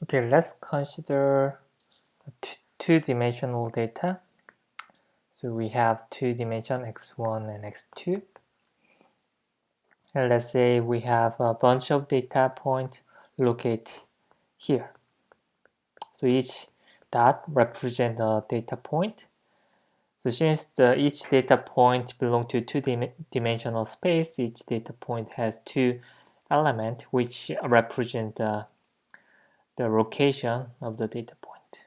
Okay, let's consider two-dimensional data. So we have two dimension x1 and x2. And let's say we have a bunch of data points located here. So each dot represents a data point. So since each data point belongs to two-dimensional space, each data point has two elements which represent the location of the data point.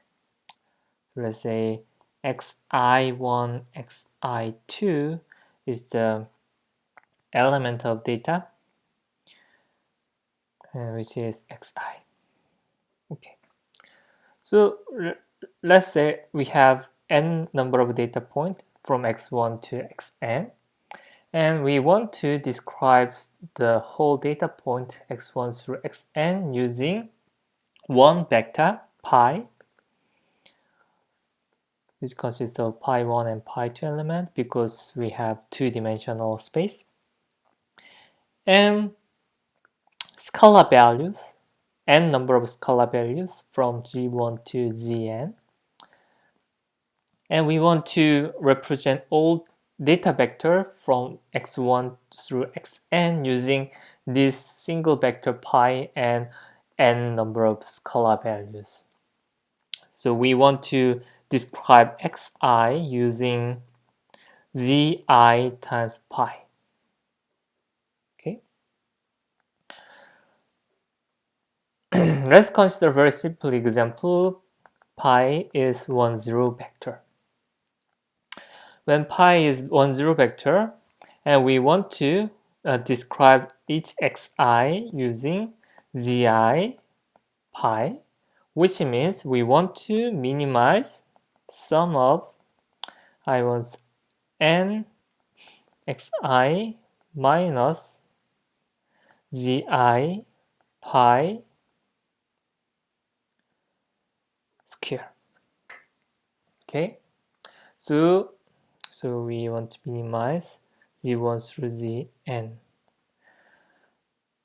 So let's say xi1, xi2 is the element of data, which is xi. Okay. So let's say we have n number of data points from x1 to xn, and we want to describe the whole data point x1 through xn using one vector pi, which consists of pi1 and pi2 element because we have two-dimensional space, and scalar values, n number of scalar values from g1 to gn. And we want to represent all data vector from x1 through xn using this single vector pi and n number of scalar values. So we want to describe xi using zi times pi. Okay. Let's consider a very simple example. Pi is 1, 0 vector. When pi is 1, 0 vector, and we want to describe each xi using zi pi, which means we want to minimize sum of I1's n xi minus zi pi square. Okay, so we want to minimize z1 through zn.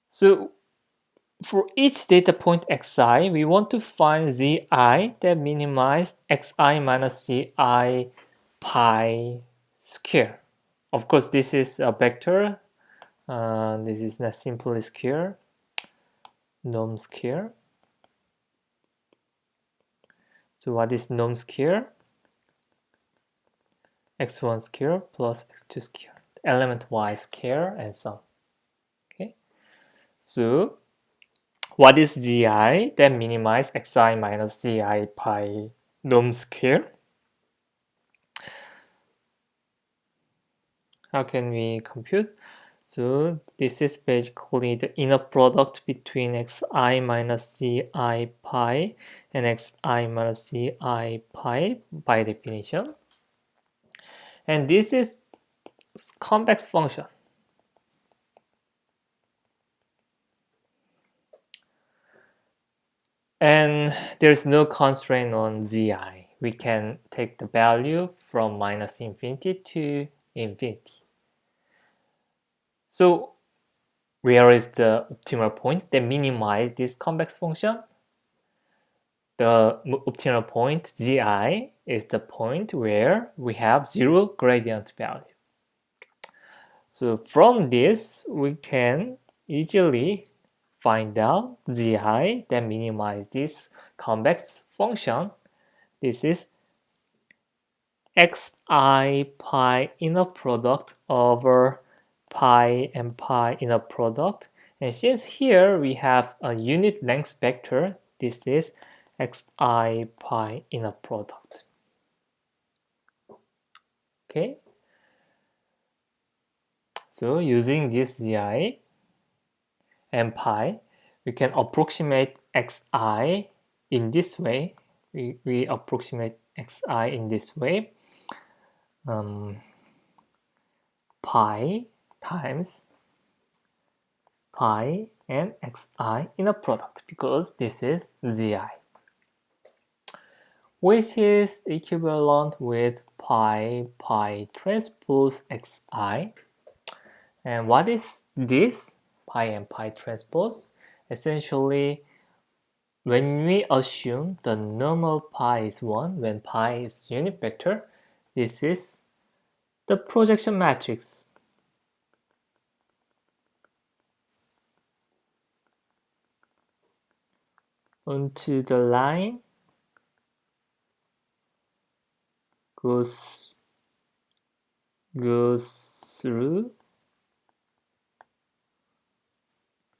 So for each data point xi, we want to find zi that minimizes xi minus zi pi square. Of course, this is a vector. This is not simply square, norm square. So what is norm square? x1 square plus x2 square, element y square, and so on. Okay, so what is zi that minimize xi minus zi pi norm square? How can we compute? So this is basically the inner product between xi minus zi pi and xi minus zi pi by definition. And this is convex function. And there's no constraint on zi. We can take the value from minus infinity to infinity. So where is the optimal point that minimizes this convex function? The optimal point zi is the point where we have zero gradient value. So from this, we can easily find out zi that minimizes this convex function. This is xi pi inner product over pi and pi inner product. And since here we have a unit length vector, this is xi pi inner product. Okay. So using this zi and pi, we can approximate xi in this way. We approximate xi in this way. Pi times pi and xi inner product because this is zi, which is equivalent with pi transpose xi. And what is this pi and pi transpose? Essentially, when we assume the normal pi is 1, when pi is unit vector, this is the projection matrix. Onto the line goes through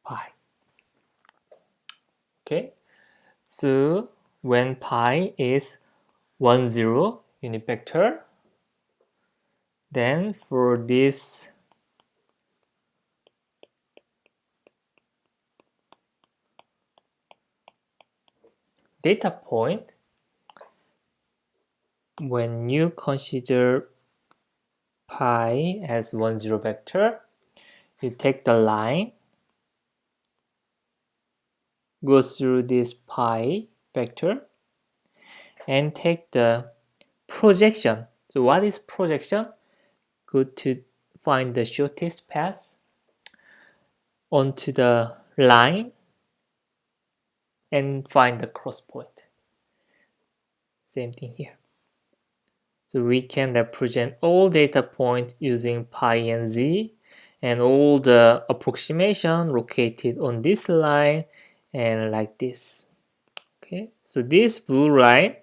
pi. Okay, so when pi is 1, 0 unit vector, then for this data point, when you consider pi as 1, 0 vector, you take the line, goes through this pi vector, and take the projection. So what is projection? Go to find the shortest path onto the line and find the cross point. Same thing here. So we can represent all data points using pi and z, and all the approximation located on this line and like this. Okay, so this blue line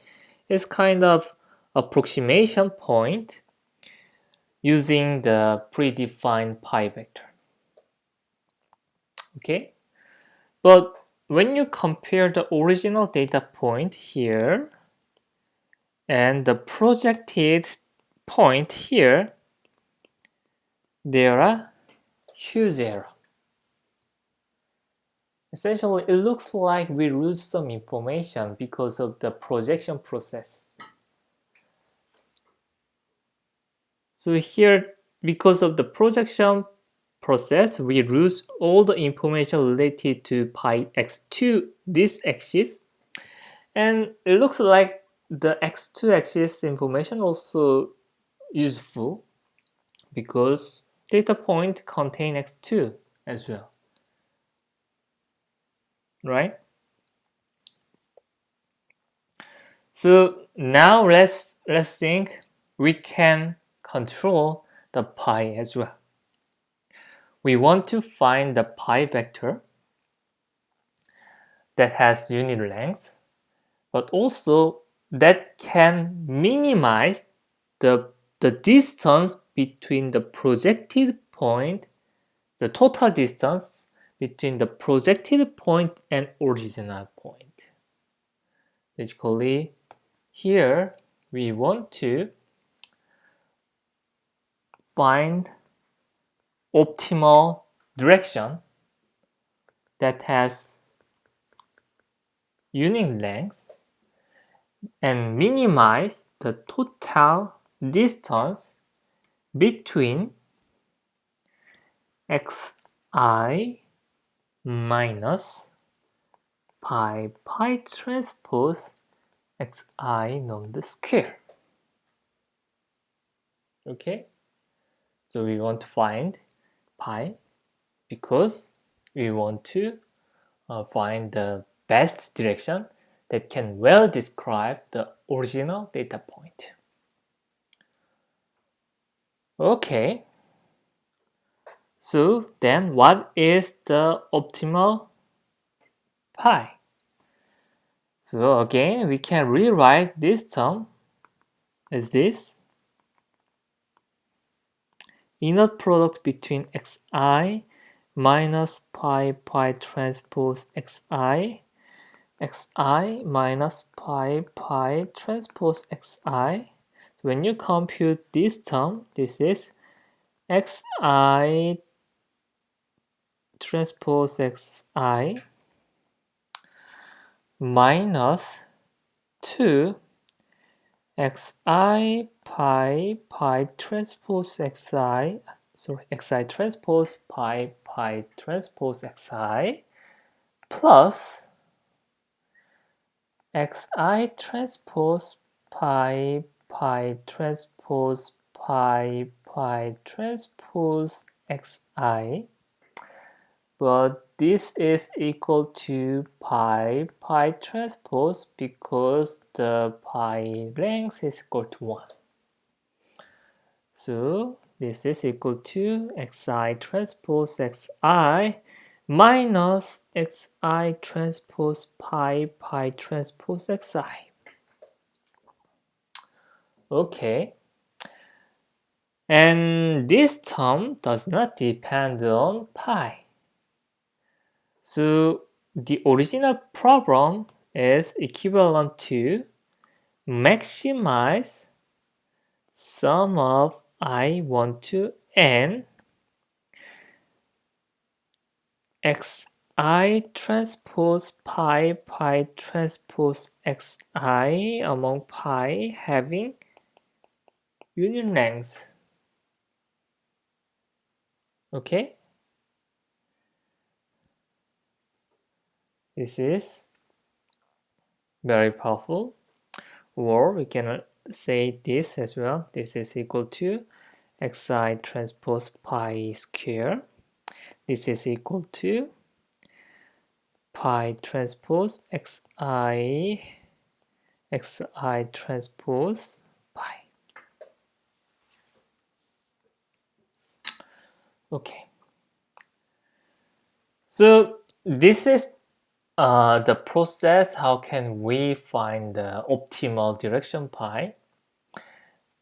is kind of approximation point using the predefined pi vector. Okay, but when you compare the original data point here and the projected point here, there are huge error. Essentially, it looks like we lose some information because of the projection process. So here, because of the projection process, we lose all the information related to pi x2, this axis, and it looks like the x2 axis information also useful because data point contain x2 as well, right? So now let's think we can control the pi as well. We want to find the pi vector that has unit length, but also that can minimize the distance between the projected point, the total distance between the projected point and original point. Basically, here we want to find optimal direction that has unit length and minimize the total distance between xi minus pi transpose xi normed square. Okay, so we want to find pi because we want to find the best direction that can well describe the original data point. Okay, so then what is the optimal pi? So again, we can rewrite this term as this. Inner product between xi minus pi transpose xi minus pi transpose xi. So when you compute this term, this is xi transpose xi minus 2 xi pi transpose xi, xi transpose pi transpose xi plus xi transpose pi transpose pi transpose xi but this is equal to pi transpose because the pi length is equal to 1. So this is equal to xi transpose xi minus xi transpose pi transpose xi. Okay. And this term does not depend on pi. So the original problem is equivalent to maximize sum of I1 to n xi transpose pi transpose xi among pi having union length. Okay? This is very powerful. Or we can say this as well. This is equal to xi transpose pi square. This is equal to pi transpose xi transpose pi. Okay. So this is the process. How can we find the optimal direction pi?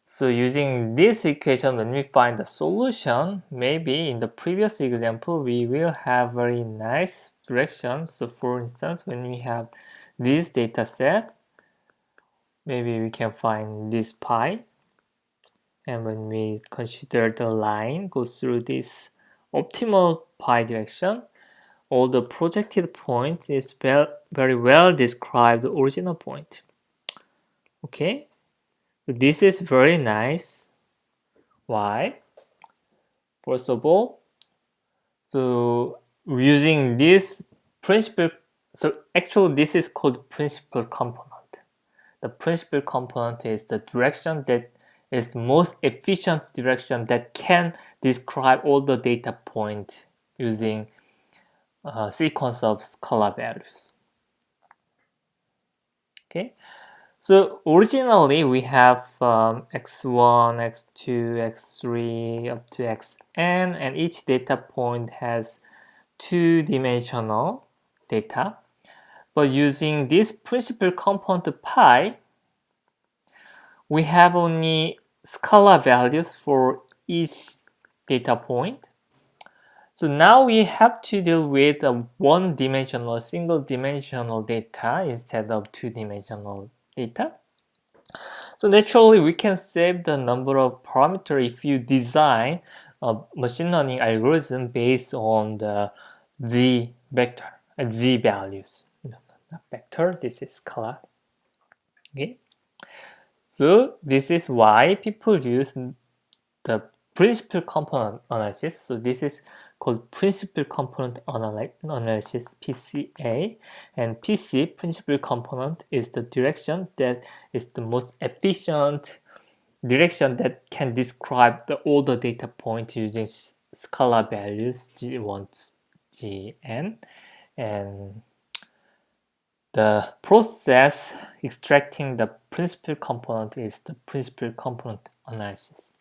So using this equation, when we find the solution, maybe in the previous example, we will have very nice direction. So for instance, when we have this data set, maybe we can find this pi. And when we consider the line goes through this optimal pi direction, all the projected point is very well described the original point. Okay, so this is very nice. Why? First of all, so using this principal, so actually this is called principal component. The principal component is the direction that is most efficient direction that can describe all the data point using a sequence of scalar values. Okay, so originally we have x1, x2, x3 up to xn, and each data point has two-dimensional data. But using this principal component pi, we have only scalar values for each data point. So now we have to deal with a one-dimensional, single-dimensional data instead of two-dimensional data. So naturally, we can save the number of parameters if you design a machine learning algorithm based on the z vector, z values. No, not vector, this is scalar. Okay. So this is why people use the principal component analysis. So this is called principal component analysis, PCA, and PC, principal component, is the direction that is the most efficient direction that can describe all the data points using scalar values G1, Gn, and the process extracting the principal component is the principal component analysis.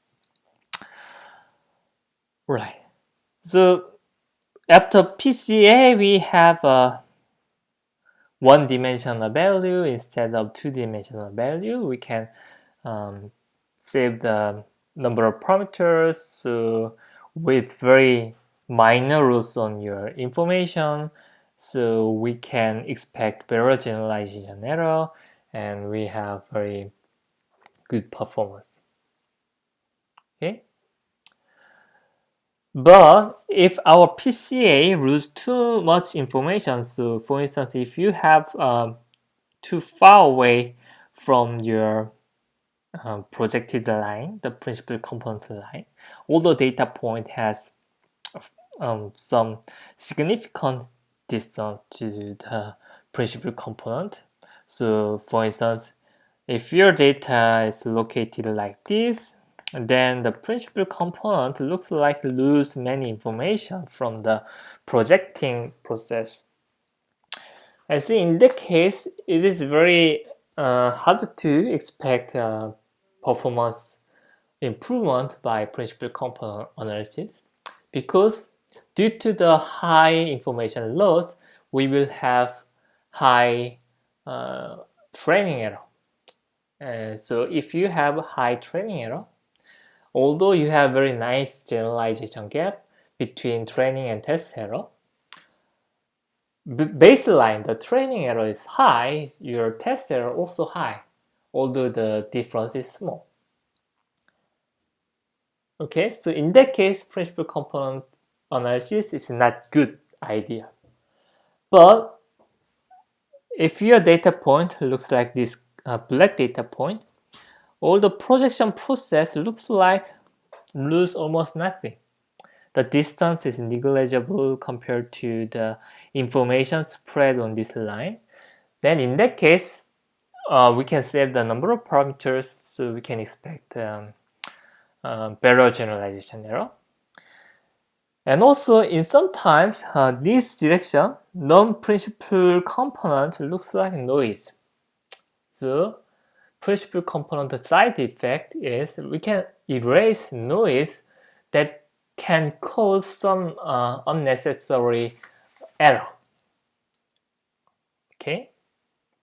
Right. So after PCA, we have a one-dimensional value instead of two-dimensional value. We can save the number of parameters with very minor rules on your information. So we can expect better generalization error, and we have very good performance. Okay. But if our PCA lose too much information, so for instance, if you have too far away from your projected line, the principal component line, although data point has some significant distance to the principal component. So for instance, if your data is located like this, And then the principal component looks like lose many information from the projecting process. I see in that case, it is very hard to expect performance improvement by principal component analysis because due to the high information loss, we will have high training error. So if you have high training error, although you have very nice generalization gap between training and test error, baseline, the training error is high, your test error also high, although the difference is small. Okay, so in that case, principal component analysis is not good idea. But if your data point looks like this black data point, all the projection process looks like lose almost nothing. The distance is negligible compared to the information spread on this line. Then in that case, we can save the number of parameters, so we can expect better generalization error. And also, in sometimes this direction, non-principal component looks like noise. So, principal component side effect is we can erase noise that can cause some unnecessary error. Okay.